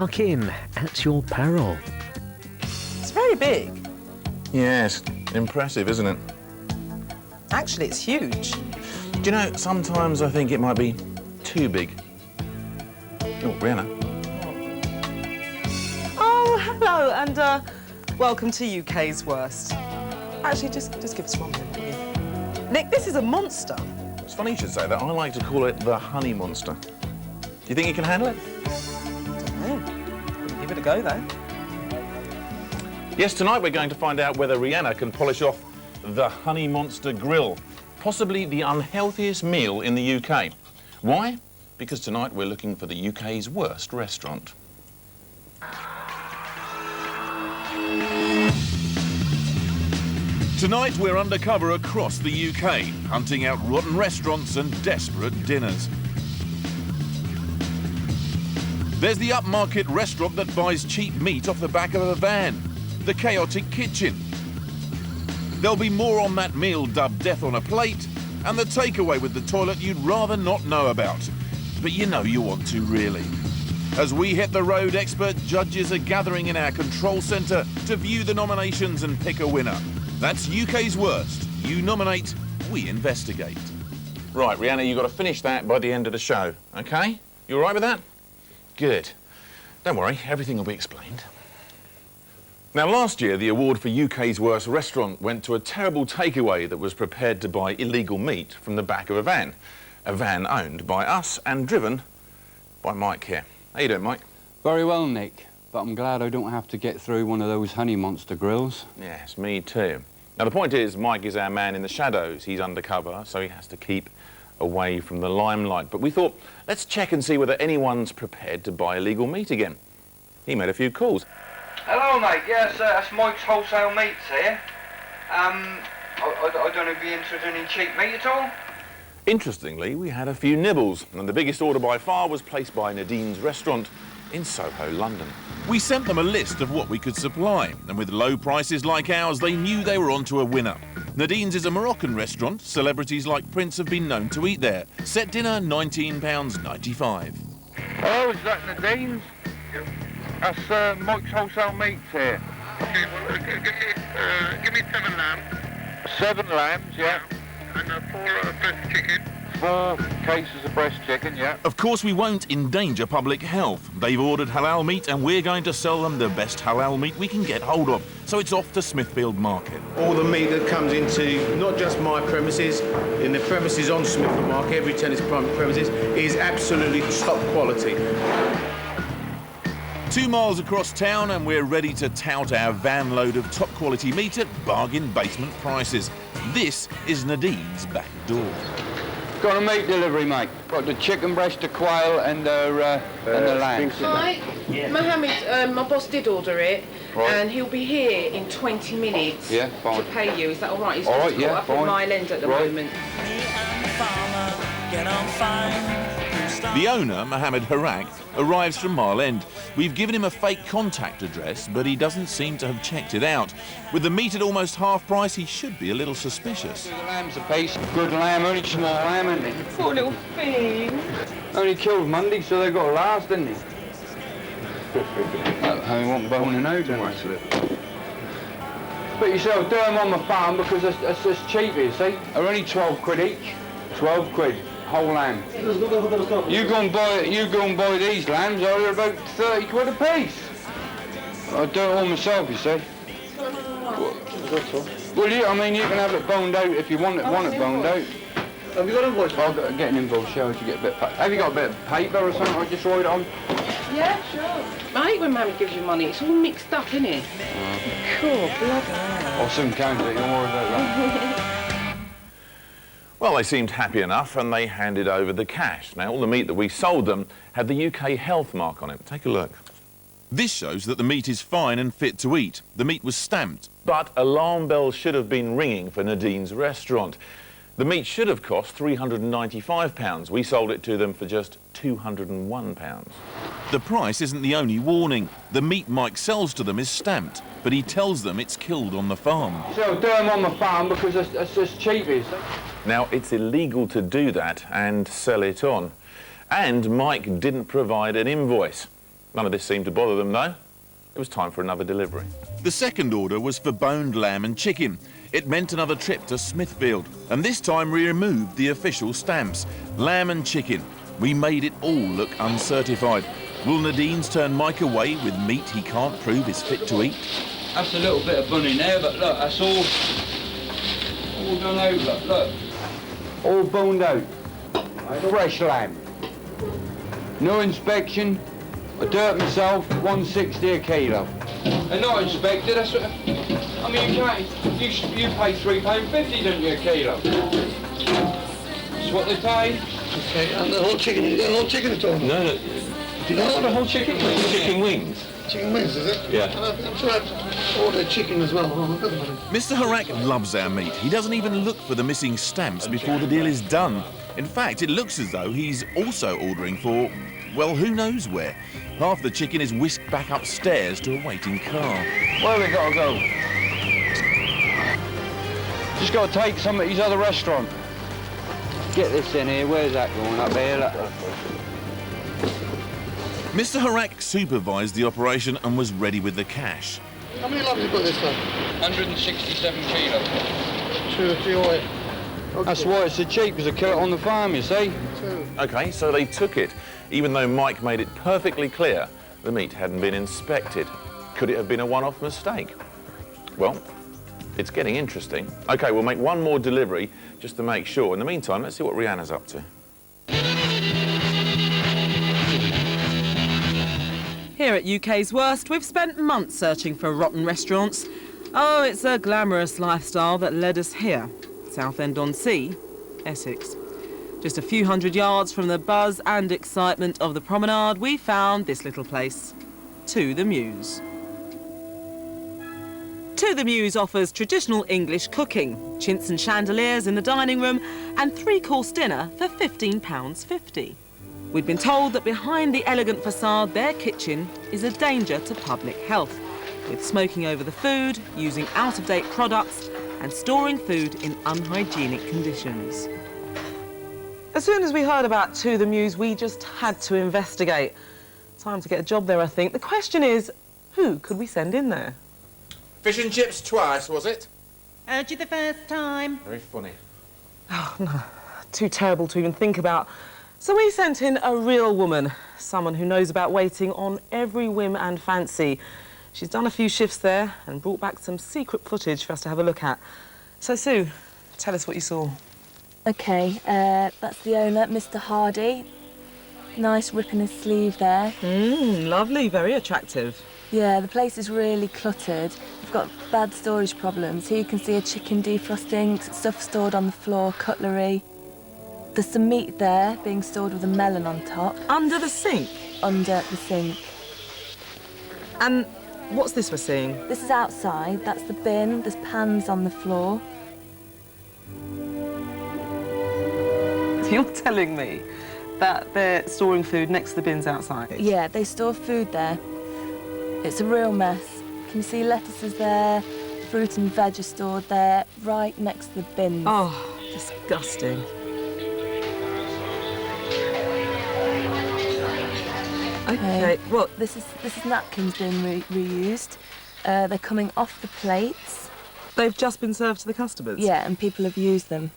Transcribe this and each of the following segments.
Park in at your peril. It's very big. Yes, impressive, isn't it? Actually, it's huge. Do you know, sometimes I think it might be too big. Oh, Rihanna. Oh, hello, and welcome to UK's Worst. Actually, just give us 1 minute, will you? Nick, this is a monster. It's funny you should say that. I like to call it the honey monster. Do you think you can handle it? We'll give it a go, though. Yes, tonight we're going to find out whether Rihanna can polish off the Honey Monster Grill, possibly the unhealthiest meal in the UK. Why? Because tonight we're looking for the UK's worst restaurant. Tonight we're undercover across the UK, hunting out rotten restaurants and desperate dinners. There's the upmarket restaurant that buys cheap meat off the back of a van, the Chaotic Kitchen. There'll be more on that meal dubbed Death on a Plate, and the takeaway with the toilet you'd rather not know about. But you know you want to, really. As we hit the road, expert judges are gathering in our control centre to view the nominations and pick a winner. That's UK's Worst. You nominate, we investigate. Right, Rihanna, you've got to finish that by the end of the show, OK? You all right with that? Good. Don't worry, everything will be explained. Now, last year, the award for UK's Worst Restaurant went to a terrible takeaway that was prepared to buy illegal meat from the back of a van owned by us and driven by Mike here. How you doing, Mike? Very well, Nick, but I'm glad I don't have to get through one of those Honey Monster grills. Yes, me too. Now, the point is, Mike is our man in the shadows. He's undercover, so he has to keep away from the limelight. But we thought, let's check and see whether anyone's prepared to buy illegal meat again. He made a few calls. Hello, mate. Yes, that's Mike's Wholesale Meats here. I don't know if you're interested in cheap meat at all. Interestingly, we had a few nibbles, and the biggest order by far was placed by Nadine's restaurant in Soho, London. We sent them a list of what we could supply, and with low prices like ours, they knew they were onto a winner. Nadine's is a Moroccan restaurant. Celebrities like Prince have been known to eat there. Set dinner, £19.95. Hello, is that Nadine's? Yep. That's Mike's Wholesale Meats here. Okay, well, give me 7 lambs. 7 lambs, yeah. And 4 breast chicken. 4 cases of breast chicken, yeah. Of course, we won't endanger public health. They've ordered halal meat, and we're going to sell them the best halal meat we can get hold of. So it's off to Smithfield Market. All the meat that comes into not just my premises, in the premises on Smithfield Market, every tenant's premises, is absolutely top quality. 2 miles across town, and we're ready to tout our van load of top quality meat at bargain basement prices. This is Nadine's back door. Got a meat delivery, mate. Got the chicken breast, the quail, and the lamb. Hi, Mohammed, my boss did order it, Right. and he'll be here in 20 minutes Yeah, fine. to pay you. Is that all right? He's All just right, yeah, caught up fine. at Mile End at the Right. moment. The owner, Mohammed Harak, arrives from Mile End. We've given him a fake contact address, but he doesn't seem to have checked it out. With the meat at almost half price, he should be a little suspicious. The lamb's a piece. Good lamb, only small lamb, isn't it? Poor little thing. Only killed Monday, so they got to last, didn't they? I want boning out, don't I? But you see, I'll do them on my farm because it's just cheap, you see. They're only 12 quid each. 12 quid, whole lamb. You go and buy these lambs, they're about 30 quid a piece. I do it all myself, you see. Well, you can have it boned out if you want it boned out. Have you got an invoice? I'll get an invoice, show to get a bit of have you got a bit of paper or something I just write it on? Yeah, sure. I hate when Mammy gives you money. It's all mixed up, isn't it? Cool, bloody. I'll soon count it, don't worry about that. Well, they seemed happy enough, and they handed over the cash. Now, all the meat that we sold them had the UK health mark on it. Take a look. This shows that the meat is fine and fit to eat. The meat was stamped. But alarm bells should have been ringing for Nadine's restaurant. The meat should have cost £395. We sold it to them for just £201. The price isn't the only warning. The meat Mike sells to them is stamped, but he tells them it's killed on the farm. So I'll do them on my farm because it's just cheap, you see. Now, it's illegal to do that and sell it on. And Mike didn't provide an invoice. None of this seemed to bother them, though. It was time for another delivery. The second order was for boned lamb and chicken. It meant another trip to Smithfield, and this time we removed the official stamps. Lamb and chicken. We made it all look uncertified. Will Nadine's turn Mike away with meat he can't prove is fit to eat? That's a little bit of bun in there, but look, that's all done over. Look, all boned out. Fresh lamb. No inspection. I do it myself. 160 a kilo. They're not inspected. That's what. I mean, you can't. You pay £3.50, don't you, a kilo? That's what they pay. Okay, and the whole chicken. You get a whole chicken at all? No. Do you know The whole chicken? Chicken wings. chicken wings, is it? Yeah. And I'm sure I'd order chicken as well. Oh, Mr. Harak loves our meat. He doesn't even look for the missing stamps before the deal is done. In fact, it looks as though he's also ordering for, well, who knows where. Half the chicken is whisked back upstairs to a waiting car. Where we gotta go? Just gotta take some at his other restaurant. Get this in here. Where's that going? Up here. Look. Mr. Harak supervised the operation and was ready with the cash. How many lobs have you got this time? 167 kilos. 208. Okay. That's why it's so cheap, because I kill it on the farm, you see. OK, so they took it, even though Mike made it perfectly clear the meat hadn't been inspected. Could it have been a one-off mistake? Well, it's getting interesting. OK, we'll make one more delivery just to make sure. In the meantime, let's see what Rihanna's up to. Here at UK's Worst, we've spent months searching for rotten restaurants. Oh, it's a glamorous lifestyle that led us here. Southend-on-Sea, Essex. Just a few hundred yards from the buzz and excitement of the promenade, we found this little place, To The Mews. To The Mews offers traditional English cooking, chintz and chandeliers in the dining room, and three-course dinner for £15.50. We'd been told that behind the elegant facade, their kitchen is a danger to public health, with smoking over the food, using out-of-date products, and storing food in unhygienic conditions. As soon as we heard about To The Mews, we just had to investigate. Time to get a job there, I think. The question is, who could we send in there? Fish and chips twice, was it? Heard you the first time. Very funny. Oh, no, too terrible to even think about. So we sent in a real woman, someone who knows about waiting on every whim and fancy. She's done a few shifts there and brought back some secret footage for us to have a look at. So, Sue, tell us what you saw. OK, that's the owner, Mr. Hardy. Nice rip in his sleeve there. Lovely, very attractive. Yeah, the place is really cluttered. We've got bad storage problems. Here you can see a chicken defrosting, stuff stored on the floor, cutlery. There's some meat there being stored with a melon on top. Under the sink? Under the sink. And what's this we're seeing? This is outside. That's the bin. There's pans on the floor. You're telling me that they're storing food next to the bins outside? Yeah, they store food there. It's a real mess. Can you see lettuces there? Fruit and veg are stored there, right next to the bins. Oh, disgusting. OK, well, This is napkins being reused. They're coming off the plates. They've just been served to the customers? Yeah, and people have used them.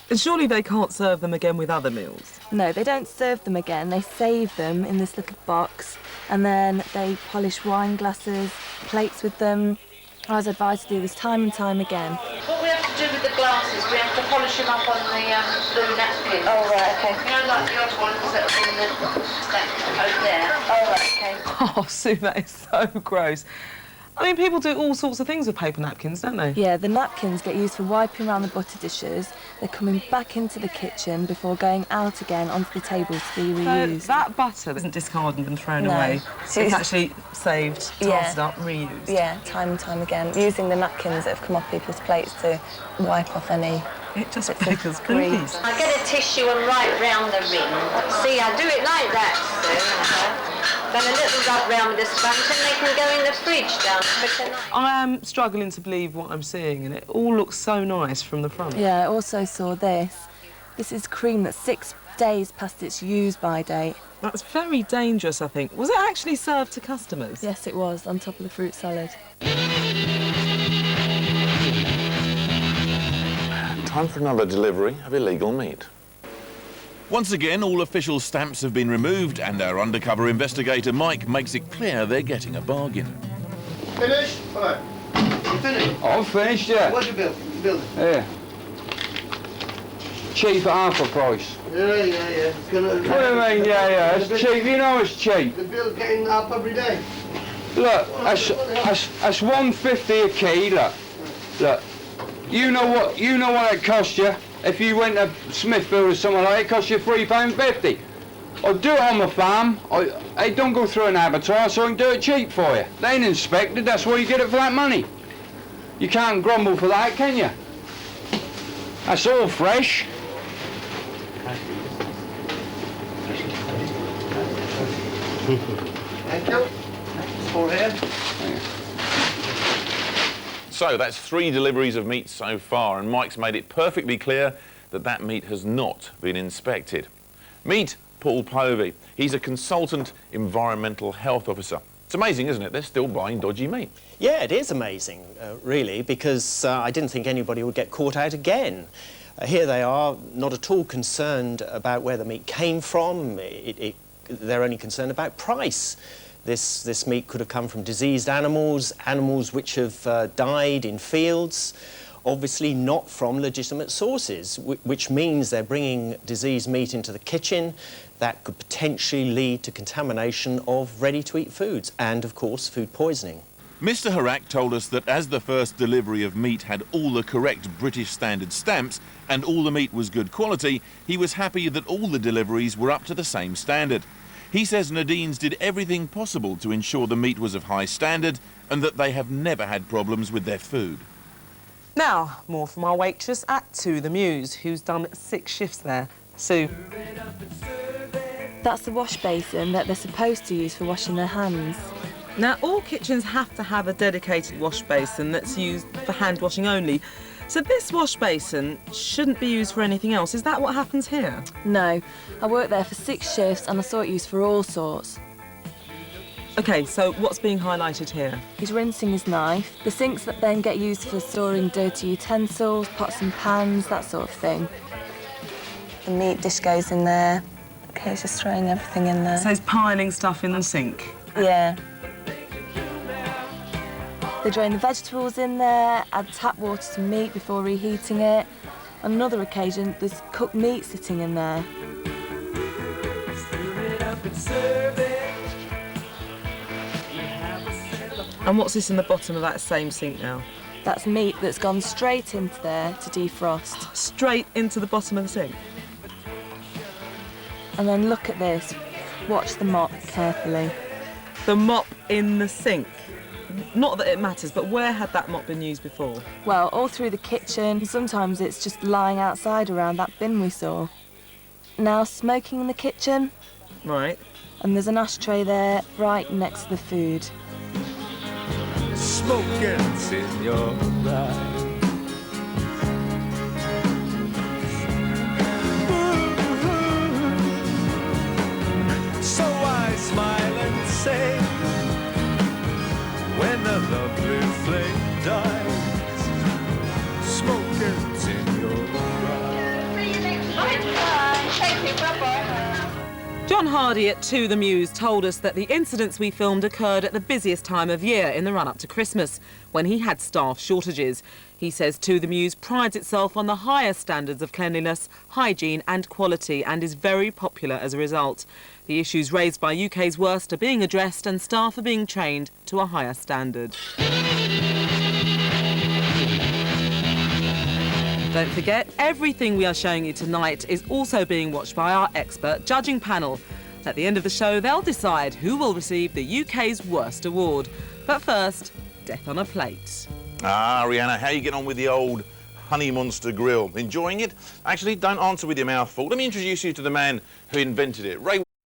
And surely they can't serve them again with other meals? No, they don't serve them again. They save them in this little box, and then they polish wine glasses, plates with them. I was advised to do this time and time again. What we have to do with the glasses, we have to polish them up on the blue napkin. Oh, right, OK. You know, like the odd ones that are in the stack over there. Oh, right, OK. Oh, Sue, that is so gross. I mean, people do all sorts of things with paper napkins, don't they? Yeah, the napkins get used for wiping around the butter dishes. They're coming back into the kitchen before going out again onto the table to be reused. So that butter isn't discarded and thrown No. away. So it's actually saved, tossed up, reused. Yeah, time and time again. Using the napkins that have come off people's plates to wipe off any... It just beggars belief. I get a tissue and right round the ring. See, I do it like that, Sue. Then a little rub round with the sponge and they can go in the fridge down quick enough. I am struggling to believe what I'm seeing, and it all looks so nice from the front. Yeah, I also saw this. This is cream that's 6 days past its use-by date. That's very dangerous, I think. Was it actually served to customers? Yes, it was, on top of the fruit salad. Time for another delivery of illegal meat. Once again, all official stamps have been removed and our undercover investigator Mike makes it clear they're getting a bargain. Finished? Hello. You finished? I've finished, yeah. What's your bill? Building? Yeah. Cheap at half the price. Yeah. It's gonna. What do you mean, yeah? It's cheap. You know it's cheap. The bill's getting up every day. Look, that's $1.50 a key. Look. You know what it cost you. If you went to Smithfield or somewhere like that, it cost you £3.50. I do it on my farm. I don't go through an abattoir, so I can do it cheap for you. They ain't inspected. That's why you get it for that money. You can't grumble for that, can you? That's all fresh. Thank you. All here. So that's 3 deliveries of meat so far, and Mike's made it perfectly clear that that meat has not been inspected. Meet Paul Povey. He's a consultant environmental health officer. It's amazing, isn't it? They're still buying dodgy meat. Yeah, it is amazing, really, because I didn't think anybody would get caught out again. Here they are, not at all concerned about where the meat came from. They're only concerned about price. This meat could have come from diseased animals, animals which have died in fields, obviously not from legitimate sources, which means they're bringing diseased meat into the kitchen that could potentially lead to contamination of ready-to-eat foods and, of course, food poisoning. Mr. Harak told us that as the first delivery of meat had all the correct British standard stamps and all the meat was good quality, he was happy that all the deliveries were up to the same standard. He says Nadine's did everything possible to ensure the meat was of high standard and that they have never had problems with their food. Now, more from our waitress at To The Muse, who's done 6 shifts there. Sue. That's the wash basin that they're supposed to use for washing their hands. Now, all kitchens have to have a dedicated wash basin that's used for hand washing only. So this wash basin shouldn't be used for anything else. Is that what happens here? No. I worked there for 6 shifts and I saw it used for all sorts. OK, so what's being highlighted here? He's rinsing his knife. The sinks that then get used for storing dirty utensils, pots and pans, that sort of thing. The meat dish goes in there. OK, he's just throwing everything in there. So he's piling stuff in the sink? Yeah. They drain the vegetables in there, add tap water to meat before reheating it. On another occasion, there's cooked meat sitting in there. And what's this in the bottom of that same sink now? That's meat that's gone straight into there to defrost. Straight into the bottom of the sink? And then look at this. Watch the mop carefully. The mop in the sink? Not that it matters, but where had that mop been used before? Well, all through the kitchen. Sometimes it's just lying outside around that bin we saw. Now, smoking in the kitchen. Right. And there's an ashtray there, right next to the food. Smoking's in your eyes. So I smile and say, when the lovely flame dies, smoking's in your eyes. Thank you, bye-bye. John Hardy at To The Muse told us that the incidents we filmed occurred at the busiest time of year in the run-up to Christmas, when he had staff shortages. He says To The Muse prides itself on the highest standards of cleanliness, hygiene and quality and is very popular as a result. The issues raised by UK's worst are being addressed and staff are being trained to a higher standard. Don't forget, everything we are showing you tonight is also being watched by our expert judging panel. At the end of the show, they'll decide who will receive the UK's worst award. But first, Death on a Plate. Ah, Rihanna, how you getting on with the old Honey Monster grill? Enjoying it? Actually, don't answer with your mouth full. Let me introduce you to the man who invented it. Ray